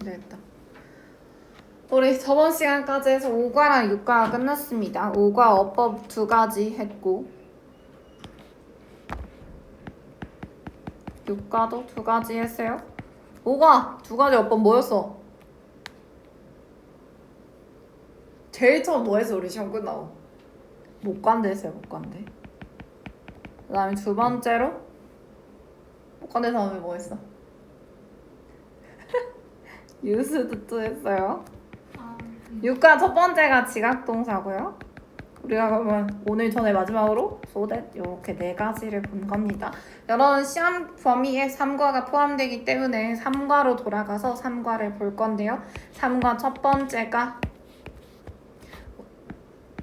되겠다. 우리 저번 시간까지 해서 5과랑 6과가 끝났습니다. 5과 어법 2가지 했고 6과도 2가지 했어요. 5과 2가지 어법 뭐였어? 제일 처음 뭐 했어? 우리 시험 끝나고 목관대 했어요. 목관대. 그 다음에 두 번째로 목관대 다음에 뭐 했어? 유스드도 했어요. 6과 첫 번째가 지각동사고요. 우리가 그러면 오늘 전에 마지막으로 so that 이렇게 4가지를 본 겁니다. 여러분 시험 범위에 3과가 포함되기 때문에 3과로 돌아가서 3과를 볼 건데요. 3과 첫 번째가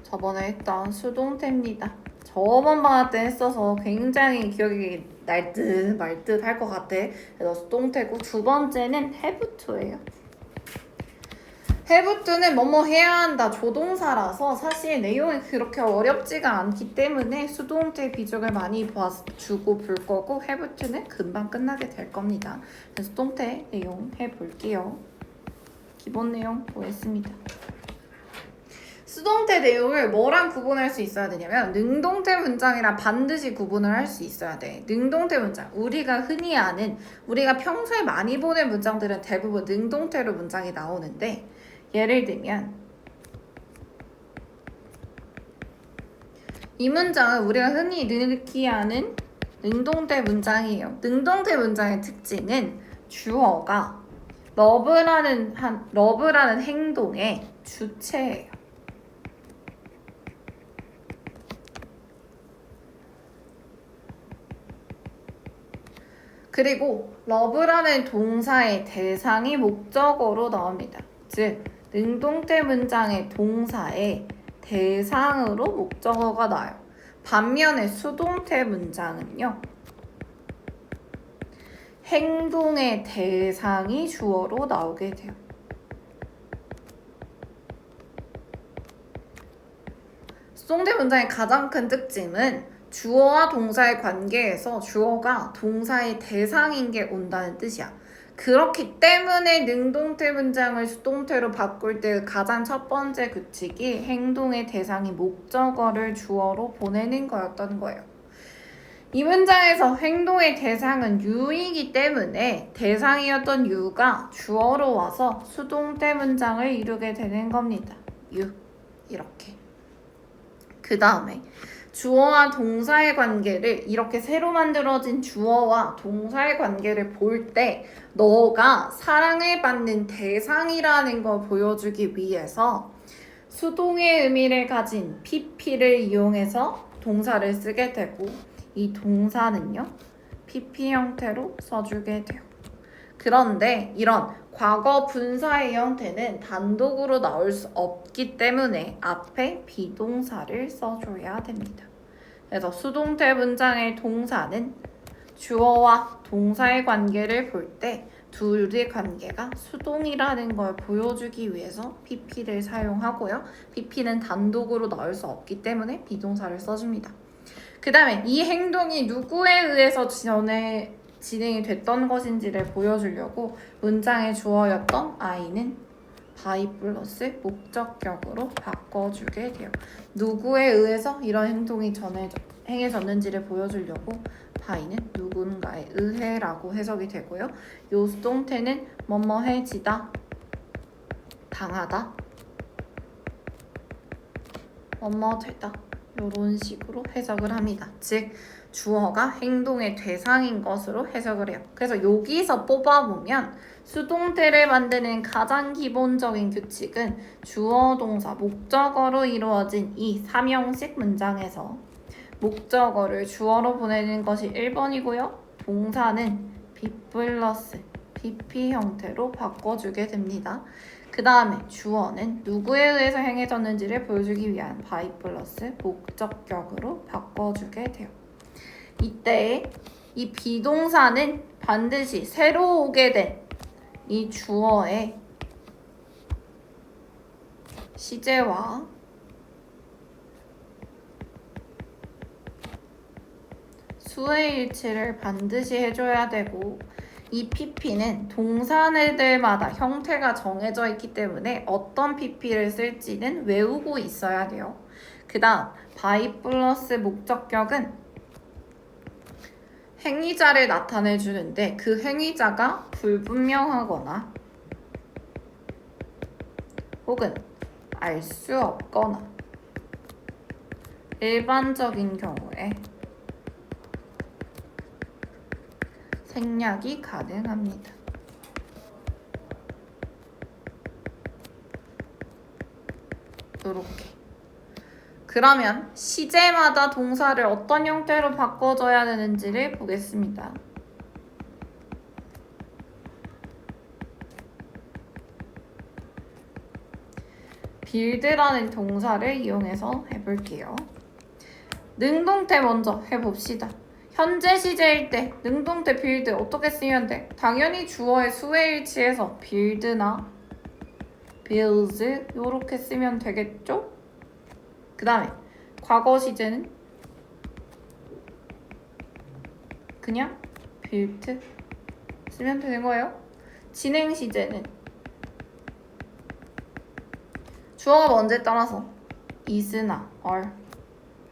저번에 했던 수동태입니다. 저번 방학 때 했어서 굉장히 기억이 날 듯 말 듯 할 것 같아. 그래서 수동태고 두 번째는 have to예요. have to는 뭐뭐 해야 한다 조동사라서 사실 내용이 그렇게 어렵지가 않기 때문에 수동태 비중을 많이 주고 볼 거고 have to는 금방 끝나게 될 겁니다. 그래서 수동태 내용 해볼게요. 기본 내용 보겠습니다. 수동태 내용을 뭐랑 구분할 수 있어야 되냐면 능동태 문장이랑 반드시 구분을 할 수 있어야 돼. 능동태 문장, 우리가 흔히 아는, 우리가 평소에 많이 보는 문장들은 대부분 능동태로 문장이 나오는데 예를 들면 이 문장은 우리가 흔히 느끼 아는 능동태 문장이에요. 능동태 문장의 특징은 주어가 love라는 행동의 주체예요. 그리고 love라는 동사의 대상이 목적어로 나옵니다. 즉, 능동태 문장의 동사의 대상으로 목적어가 나와요. 반면에 수동태 문장은요. 행동의 대상이 주어로 나오게 돼요. 수동태 문장의 가장 큰 특징은 주어와 동사의 관계에서 주어가 동사의 대상인 게 온다는 뜻이야. 그렇기 때문에 능동태 문장을 수동태로 바꿀 때 가장 첫 번째 규칙이 행동의 대상이 목적어를 주어로 보내는 거였던 거예요. 이 문장에서 행동의 대상은 you이기 때문에 대상이었던 you가 주어로 와서 수동태 문장을 이루게 되는 겁니다. you 이렇게. 그 다음에 주어와 동사의 관계를 이렇게 새로 만들어진 주어와 동사의 관계를 볼 때 너가 사랑을 받는 대상이라는 걸 보여주기 위해서 수동의 의미를 가진 pp를 이용해서 동사를 쓰게 되고 이 동사는요 pp 형태로 써주게 돼요. 그런데 이런 과거 분사의 형태는 단독으로 나올 수 없기 때문에 앞에 비동사를 써줘야 됩니다. 그래서 수동태 문장의 동사는 주어와 동사의 관계를 볼 때 둘의 관계가 수동이라는 걸 보여주기 위해서 pp를 사용하고요. pp는 단독으로 나올 수 없기 때문에 비동사를 써줍니다. 그 다음에 이 행동이 누구에 의해서 진행이 됐던 것인지를 보여주려고 문장의 주어였던 I는 by 플러스 목적격으로 바꿔주게 돼요. 누구에 의해서 이런 행동이 행해졌는지를 보여주려고 by는 누군가에 의해라고 해석이 되고요. 요 수동태는 뭐뭐해지다, 당하다, 뭐뭐되다 이런 식으로 해석을 합니다. 즉 주어가 행동의 대상인 것으로 해석을 해요. 그래서 여기서 뽑아보면 수동태를 만드는 가장 기본적인 규칙은 주어, 동사, 목적어로 이루어진 이 3형식 문장에서 목적어를 주어로 보내는 것이 1번이고요. 동사는 be 플러스 pp 형태로 바꿔주게 됩니다. 그 다음에 주어는 누구에 의해서 행해졌는지를 보여주기 위한 by 플러스 목적격으로 바꿔주게 돼요. 이때 이 비동사는 반드시 새로 오게 된 이 주어의 시제와 수의 일치를 반드시 해줘야 되고 이 PP는 동사들마다 형태가 정해져 있기 때문에 어떤 PP를 쓸지는 외우고 있어야 돼요. 그 다음 by 플러스 목적격은 행위자를 나타내 주는데 그 행위자가 불분명하거나 혹은 알 수 없거나 일반적인 경우에 생략이 가능합니다. 이렇게. 그러면 시제마다 동사를 어떤 형태로 바꿔줘야 되는지를 보겠습니다. 빌드라는 동사를 이용해서 해볼게요. 능동태 먼저 해봅시다. 현재 시제일 때 능동태 빌드 어떻게 쓰면 돼? 당연히 주어의 수에 일치해서 빌드나 builds 이렇게 쓰면 되겠죠? 그 다음에 과거 시제는 그냥 built 쓰면 되는 거예요. 진행 시제는 주어가 뭔지에 따라서 is나 are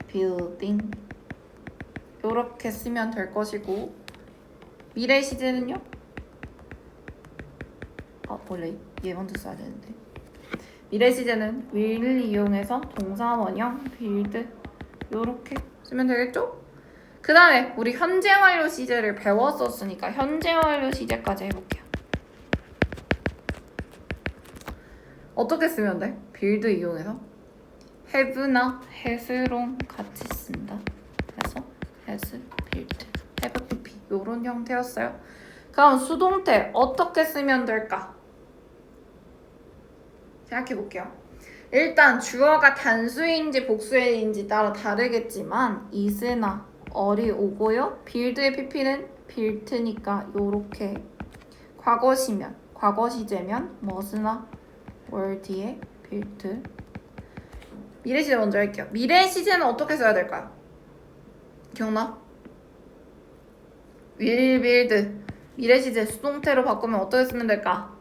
building 이렇게 쓰면 될 것이고 미래 시제는요? 원래 얘 먼저 써야 되는데 미래 시제는 will을 이용해서 동사 원형 build 이렇게 쓰면 되겠죠? 그 다음에 우리 현재 완료 시제를 배웠었으니까 현재 완료 시제까지 해볼게요. 어떻게 쓰면 돼? build 이용해서 have나 has랑 같이 쓴다. 그래서 has, built, have, pp 이런 형태였어요. 그럼 수동태 어떻게 쓰면 될까? 생각해볼게요. 일단 주어가 단수인지 복수인지 따라 다르겠지만 is나 are이 오고요. build의 pp는 built니까 요렇게 과거 시제면 was나 were 뒤에 built 미래 시제 먼저 할게요. 미래 시제는 어떻게 써야 될까요? 기억나? will build 미래 시제 수동태로 바꾸면 어떻게 쓰면 될까?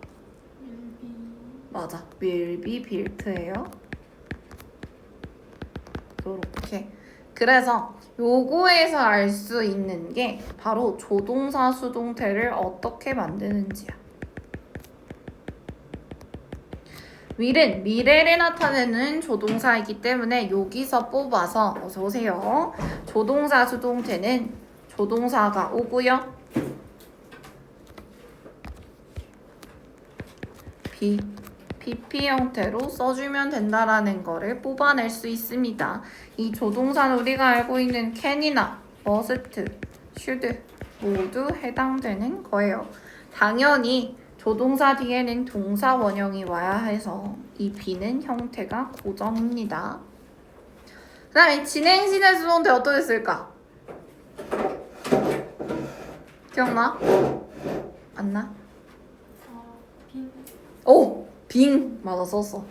맞아. will be built예요. 요렇게. 그래서 요거에서 알 수 있는 게 바로 조동사 수동태를 어떻게 만드는지야. will은 미래를 나타내는 조동사이기 때문에 여기서 뽑아서 어서오세요. 조동사 수동태는 조동사가 오고요. PP 형태로 써주면 된다라는 거를 뽑아낼 수 있습니다. 이 조동사는 우리가 알고 있는 can이나 must, should 모두 해당되는 거예요. 당연히 조동사 뒤에는 동사 원형이 와야 해서 이 B는 형태가 고정입니다. 그 다음에 진행시제 수동태 어떻게 쓸까? 기억나? 안 나? 오! 빙! 맞아, 썼어.